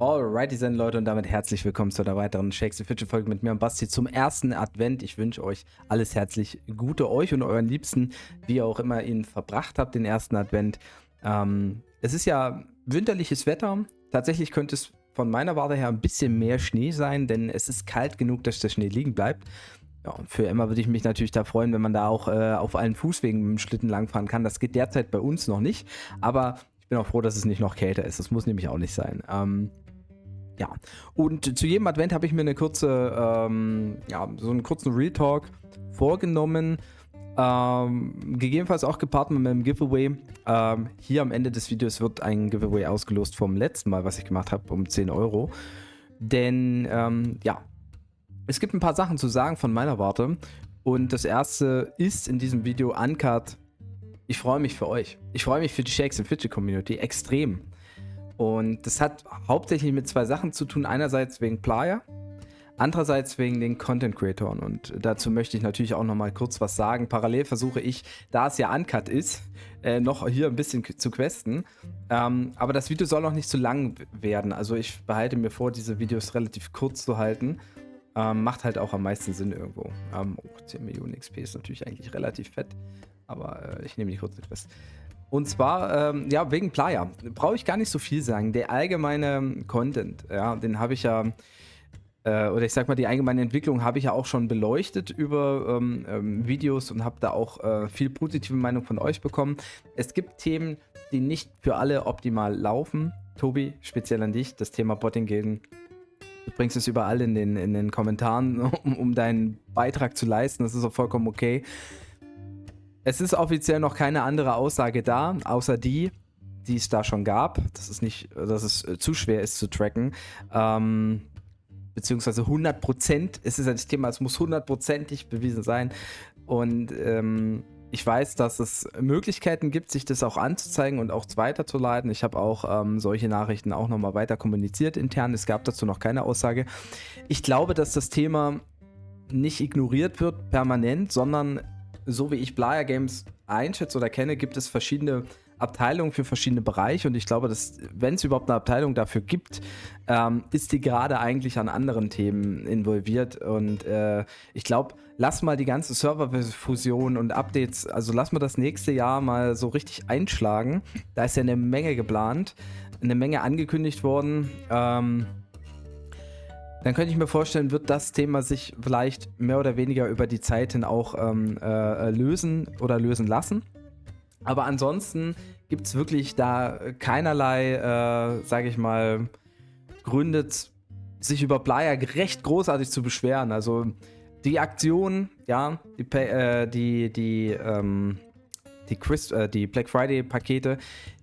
Alrighty then, Leute, und damit herzlich willkommen zu einer weiteren Shakes the Fidget Folge mit mir und Basti zum ersten Advent. Ich wünsche euch alles herzlich Gute, euch und euren Liebsten, wie ihr auch immer ihn verbracht habt, den ersten Advent. Es ist ja winterliches Wetter. Tatsächlich könnte es von meiner Warte her ein bisschen mehr Schnee sein, denn es ist kalt genug, dass der Schnee liegen bleibt. Ja, und für Emma würde ich mich natürlich da freuen, wenn man da auch auf allen Fußwegen mit dem Schlitten langfahren kann. Das geht derzeit bei uns noch nicht, aber ich bin auch froh, dass es nicht noch kälter ist. Das muss nämlich auch nicht sein. Ja, und zu jedem Advent habe ich mir eine kurze, so einen kurzen Real Talk vorgenommen. Gegebenenfalls auch gepaart mit einem Giveaway. Hier am Ende des Videos wird ein Giveaway ausgelost vom letzten Mal, was ich gemacht habe, um 10 Euro. Denn, ja, es gibt ein paar Sachen zu sagen von meiner Warte. Und das erste ist in diesem Video Uncut. Ich freue mich für euch. Ich freue mich für die Shakes and Fidget Community extrem. Und das hat hauptsächlich mit zwei Sachen zu tun. Einerseits wegen Playa, andererseits wegen den Content Creatoren. Und dazu möchte ich natürlich auch noch mal kurz was sagen. Parallel versuche ich, da es ja Uncut ist, noch hier ein bisschen zu questen. Aber das Video soll auch nicht zu lang werden. Also ich behalte mir vor, diese Videos relativ kurz zu halten. Macht halt auch am meisten Sinn irgendwo. 10 Millionen XP ist natürlich eigentlich relativ fett. Aber ich nehme die kurze Quest. Und zwar, ja, wegen Playa. Brauche ich gar nicht so viel sagen. Der allgemeine Content, ja, den habe ich ja, oder ich sag mal, die allgemeine Entwicklung habe ich ja auch schon beleuchtet über Videos und habe da auch viel positive Meinung von euch bekommen. Es gibt Themen, die nicht für alle optimal laufen. Tobi, speziell an dich, das Thema Botting-Gilden. Du bringst es überall in den Kommentaren, um deinen Beitrag zu leisten. Das ist auch vollkommen okay. Es ist offiziell noch keine andere Aussage da, außer die es da schon gab. Das ist nicht, dass es zu schwer ist zu tracken. Beziehungsweise 100%. Es ist ja das Thema, es muss 100%ig bewiesen sein. Und ich weiß, dass es Möglichkeiten gibt, sich das auch anzuzeigen und auch weiterzuleiten. Ich habe auch solche Nachrichten auch nochmal weiter kommuniziert intern. Es gab dazu noch keine Aussage. Ich glaube, dass das Thema nicht ignoriert wird permanent, sondern so wie ich Playa Games einschätze oder kenne, gibt es verschiedene Abteilungen für verschiedene Bereiche und ich glaube, dass, wenn es überhaupt eine Abteilung dafür gibt, ist die gerade eigentlich an anderen Themen involviert und ich glaube, lass mal die ganze Serverfusion und Updates, also lass mal das nächste Jahr mal so richtig einschlagen. Da ist ja eine Menge geplant, eine Menge angekündigt worden. Dann könnte ich mir vorstellen, wird das Thema sich vielleicht mehr oder weniger über die Zeit hin auch lösen oder lösen lassen. Aber ansonsten gibt es wirklich da keinerlei, sage ich mal, Gründe, sich über Playa recht großartig zu beschweren. Also die Aktion, ja, die Black Friday Pakete,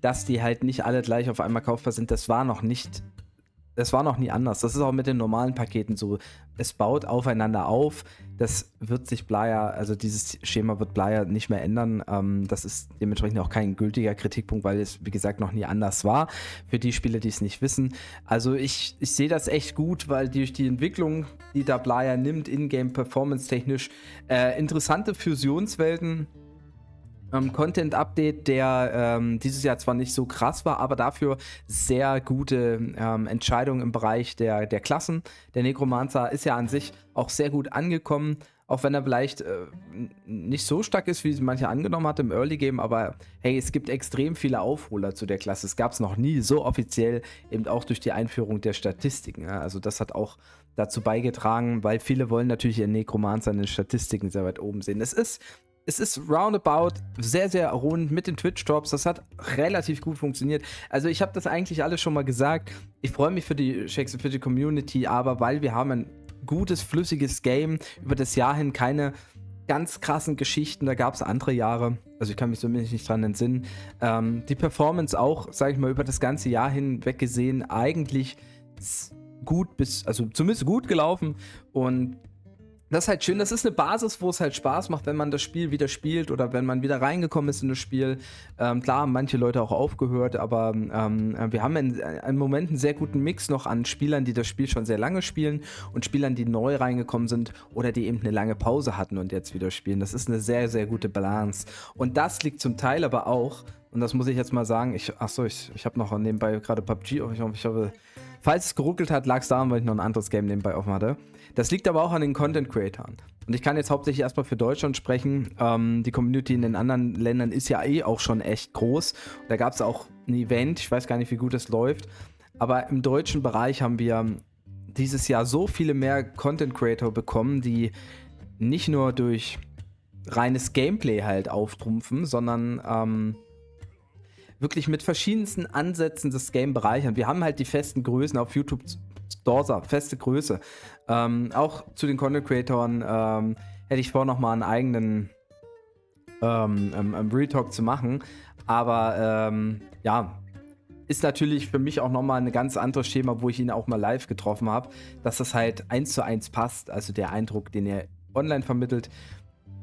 dass die halt nicht alle gleich auf einmal kaufbar sind, das war noch nie anders. Das ist auch mit den normalen Paketen so. Es baut aufeinander auf. Das wird sich Playa, also dieses Schema wird Playa nicht mehr ändern. Das ist dementsprechend auch kein gültiger Kritikpunkt, weil es, wie gesagt, noch nie anders war. Für die Spieler, die es nicht wissen. Also ich sehe das echt gut, weil durch die Entwicklung, die da Playa nimmt, in-game performance-technisch, interessante Fusionswelten, Content-Update, der dieses Jahr zwar nicht so krass war, aber dafür sehr gute Entscheidungen im Bereich der Klassen. Der Necromancer ist ja an sich auch sehr gut angekommen, auch wenn er vielleicht nicht so stark ist, wie es manche angenommen hat im Early Game, aber hey, es gibt extrem viele Aufholer zu der Klasse. Es gab es noch nie so offiziell, eben auch durch die Einführung der Statistiken. Ja? Also das hat auch dazu beigetragen, weil viele wollen natürlich ihren Necromancer in den Statistiken sehr weit oben sehen. Es ist roundabout sehr, sehr rund mit den Twitch-Drops. Das hat relativ gut funktioniert. Also ich habe das eigentlich alles schon mal gesagt. Ich freue mich für die Shakes and Fidget Community, aber weil wir haben ein gutes, flüssiges Game über das Jahr hin, keine ganz krassen Geschichten. Da gab es andere Jahre. Also ich kann mich zumindest nicht dran entsinnen. Die Performance auch, sage ich mal, über das ganze Jahr hinweg gesehen, eigentlich gut also zumindest gut gelaufen und das ist halt schön, das ist eine Basis, wo es halt Spaß macht, wenn man das Spiel wieder spielt oder wenn man wieder reingekommen ist in das Spiel. Klar haben manche Leute auch aufgehört, aber wir haben im Moment einen sehr guten Mix noch an Spielern, die das Spiel schon sehr lange spielen und Spielern, die neu reingekommen sind oder die eben eine lange Pause hatten und jetzt wieder spielen. Das ist eine sehr, sehr gute Balance. Und das liegt zum Teil aber auch, und das muss ich jetzt mal sagen, ich habe noch nebenbei gerade PUBG, ich hoffe, Falls es geruckelt hat, lag es daran, weil ich noch ein anderes Game nebenbei offen hatte. Das liegt aber auch an den Content-Creatoren. Und ich kann jetzt hauptsächlich erstmal für Deutschland sprechen. Die Community in den anderen Ländern ist ja auch schon echt groß. Da gab es auch ein Event, ich weiß gar nicht, wie gut es läuft. Aber im deutschen Bereich haben wir dieses Jahr so viele mehr Content-Creator bekommen, die nicht nur durch reines Gameplay halt auftrumpfen, sondern wirklich mit verschiedensten Ansätzen das Game bereichern. Wir haben halt die festen Größen auf YouTube, Dorsa, feste Größe. Auch zu den Content-Creatoren hätte ich vor, nochmal einen eigenen Real Talk zu machen. Aber ja, ist natürlich für mich auch nochmal ein ganz anderes Schema, wo ich ihn auch mal live getroffen habe, dass das halt 1:1 passt. Also der Eindruck, den er online vermittelt,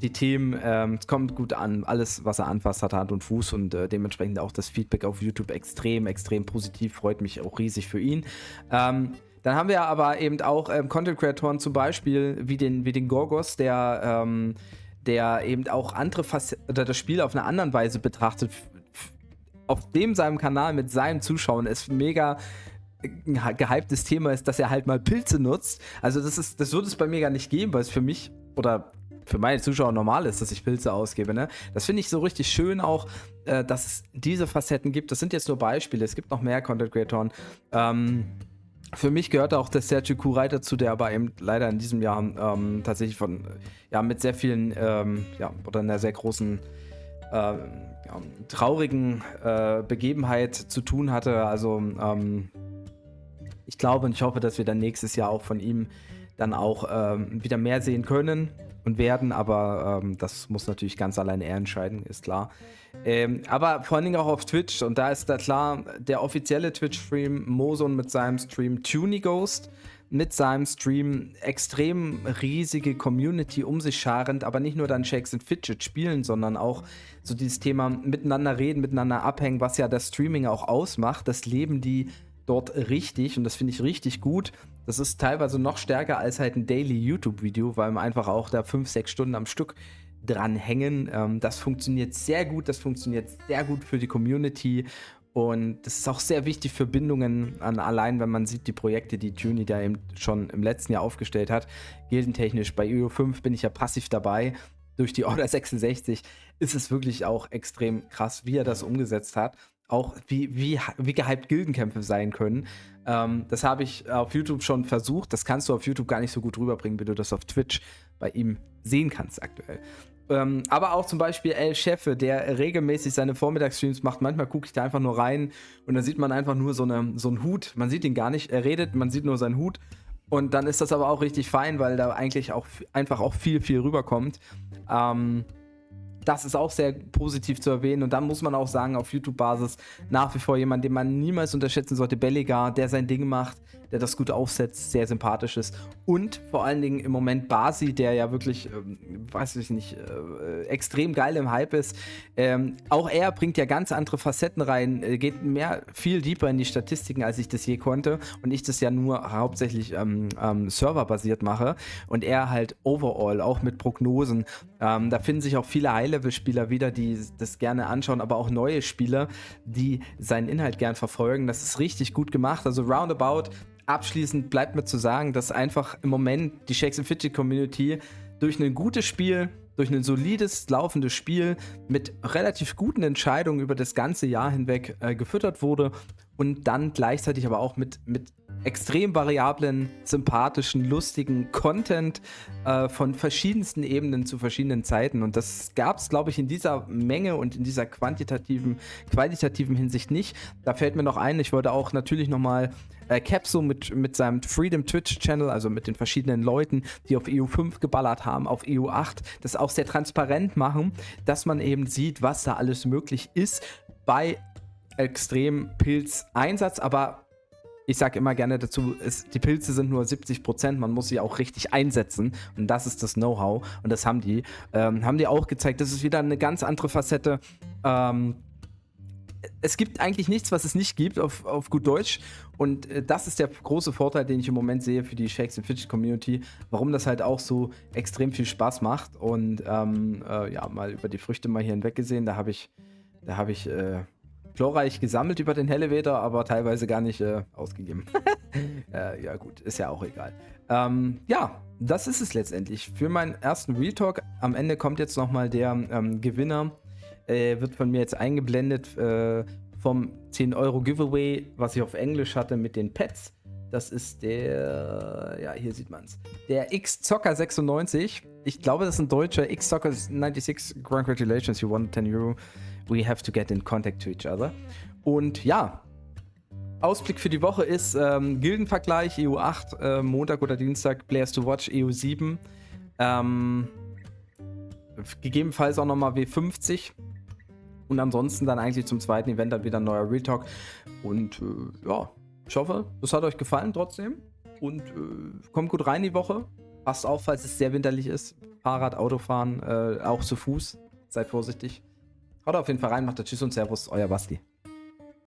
die Themen, es kommt gut an. Alles, was er anfasst, hat Hand und Fuß und dementsprechend auch das Feedback auf YouTube extrem, extrem positiv. Freut mich auch riesig für ihn. Dann haben wir aber eben auch Content-Creatoren zum Beispiel wie den Gorgos, der eben auch andere oder das Spiel auf eine andere Weise betrachtet. Auf seinem Kanal mit seinen Zuschauern ist mega ein gehyptes Thema ist, dass er halt mal Pilze nutzt. Also das würde es bei mir gar nicht geben, weil es für mich oder für meine Zuschauer normal ist, dass ich Pilze ausgebe. Ne? Das finde ich so richtig schön auch, dass es diese Facetten gibt. Das sind jetzt nur Beispiele. Es gibt noch mehr Content-Creatoren. Für mich gehört auch der Sergio Kurai dazu, der aber eben leider in diesem Jahr tatsächlich mit sehr vielen oder einer sehr großen traurigen Begebenheit zu tun hatte. Also ich glaube und ich hoffe, dass wir dann nächstes Jahr auch von ihm dann auch wieder mehr sehen können und werden, aber das muss natürlich ganz alleine er entscheiden, ist klar. Aber vor allen Dingen auch auf Twitch und da ist da klar der offizielle Twitch-Stream Moson mit seinem Stream Tuny Ghost, mit seinem Stream extrem riesige Community um sich scharend, aber nicht nur dann Shakes and Fidget spielen, sondern auch so dieses Thema miteinander reden, miteinander abhängen, was ja das Streaming auch ausmacht, das leben die dort richtig und das finde ich richtig gut. Das ist teilweise noch stärker als halt ein Daily YouTube-Video, weil man einfach auch da 5-6 Stunden am Stück dranhängen. Das funktioniert sehr gut, das funktioniert sehr gut für die Community und das ist auch sehr wichtig für Bindungen an, allein wenn man sieht, die Projekte, die Tuny da eben schon im letzten Jahr aufgestellt hat. Gildentechnisch bei EU5 bin ich ja passiv dabei. Durch die Order 66 ist es wirklich auch extrem krass, wie er das umgesetzt hat. Auch wie gehypt Gildenkämpfe sein können. Das habe ich auf YouTube schon versucht. Das kannst du auf YouTube gar nicht so gut rüberbringen, wie du das auf Twitch bei ihm sehen kannst aktuell. Aber auch zum Beispiel El Chefe, der regelmäßig seine Vormittagsstreams macht. Manchmal gucke ich da einfach nur rein und dann sieht man einfach nur so einen Hut. Man sieht ihn gar nicht, er redet, man sieht nur seinen Hut. Und dann ist das aber auch richtig fein, weil da eigentlich auch einfach auch viel rüberkommt. Das ist auch sehr positiv zu erwähnen. Und dann muss man auch sagen, auf YouTube-Basis nach wie vor jemand, den man niemals unterschätzen sollte, Belligar, der sein Ding macht, der das gut aufsetzt, sehr sympathisch ist. Und vor allen Dingen im Moment Basi, der ja wirklich, weiß ich nicht, extrem geil im Hype ist. Auch er bringt ja ganz andere Facetten rein, geht viel deeper in die Statistiken, als ich das je konnte. Und ich das ja nur hauptsächlich serverbasiert mache. Und er halt overall, auch mit Prognosen. Da finden sich auch viele High-Level-Spieler wieder, die das gerne anschauen, aber auch neue Spieler, die seinen Inhalt gern verfolgen. Das ist richtig gut gemacht. Also roundabout, abschließend bleibt mir zu sagen, dass einfach im Moment die Shakes and Fidget Community durch ein gutes Spiel, durch ein solides, laufendes Spiel mit relativ guten Entscheidungen über das ganze Jahr hinweg gefüttert wurde und dann gleichzeitig aber auch mit extrem variablen, sympathischen, lustigen Content von verschiedensten Ebenen zu verschiedenen Zeiten. Und das gab es, glaube ich, in dieser Menge und in dieser qualitativen Hinsicht nicht. Da fällt mir noch ein, ich wollte auch natürlich nochmal Capso mit seinem Freedom Twitch Channel, also mit den verschiedenen Leuten, die auf EU5 geballert haben, auf EU8, das auch sehr transparent machen, dass man eben sieht, was da alles möglich ist bei extrem Pilzeinsatz, aber ich sage immer gerne dazu, die Pilze sind nur 70%, man muss sie auch richtig einsetzen und das ist das Know-how und das haben die auch gezeigt. Das ist wieder eine ganz andere Facette. Es gibt eigentlich nichts, was es nicht gibt, auf gut Deutsch. Und das ist der große Vorteil, den ich im Moment sehe für die Shakes and Fidget Community, warum das halt auch so extrem viel Spaß macht. Und mal über die Früchte mal hier hinweg gesehen, da habe ich glorreich gesammelt über den Elevator, aber teilweise gar nicht ausgegeben. Ja gut, ist ja auch egal. Ja, das ist es letztendlich. Für meinen ersten Real Talk am Ende kommt jetzt nochmal der Gewinner. Wird von mir jetzt eingeblendet vom 10 Euro Giveaway, was ich auf Englisch hatte mit den Pets. Das ist der, ja, hier sieht man es. Der X-Zocker96. Ich glaube, das ist ein deutscher X-Zocker96. Congratulations, you won 10 Euro. We have to get in contact to each other. Und ja, Ausblick für die Woche ist Gildenvergleich EU8, Montag oder Dienstag Players to Watch EU7. Gegebenenfalls auch nochmal W50. Und ansonsten dann eigentlich zum zweiten Event dann wieder ein neuer Real Talk. Und ja, ich hoffe, das hat euch gefallen trotzdem. Und kommt gut rein die Woche. Passt auf, falls es sehr winterlich ist. Fahrrad, Autofahren, auch zu Fuß. Seid vorsichtig. Haut auf jeden Fall rein, macht Tschüss und Servus, euer Basti.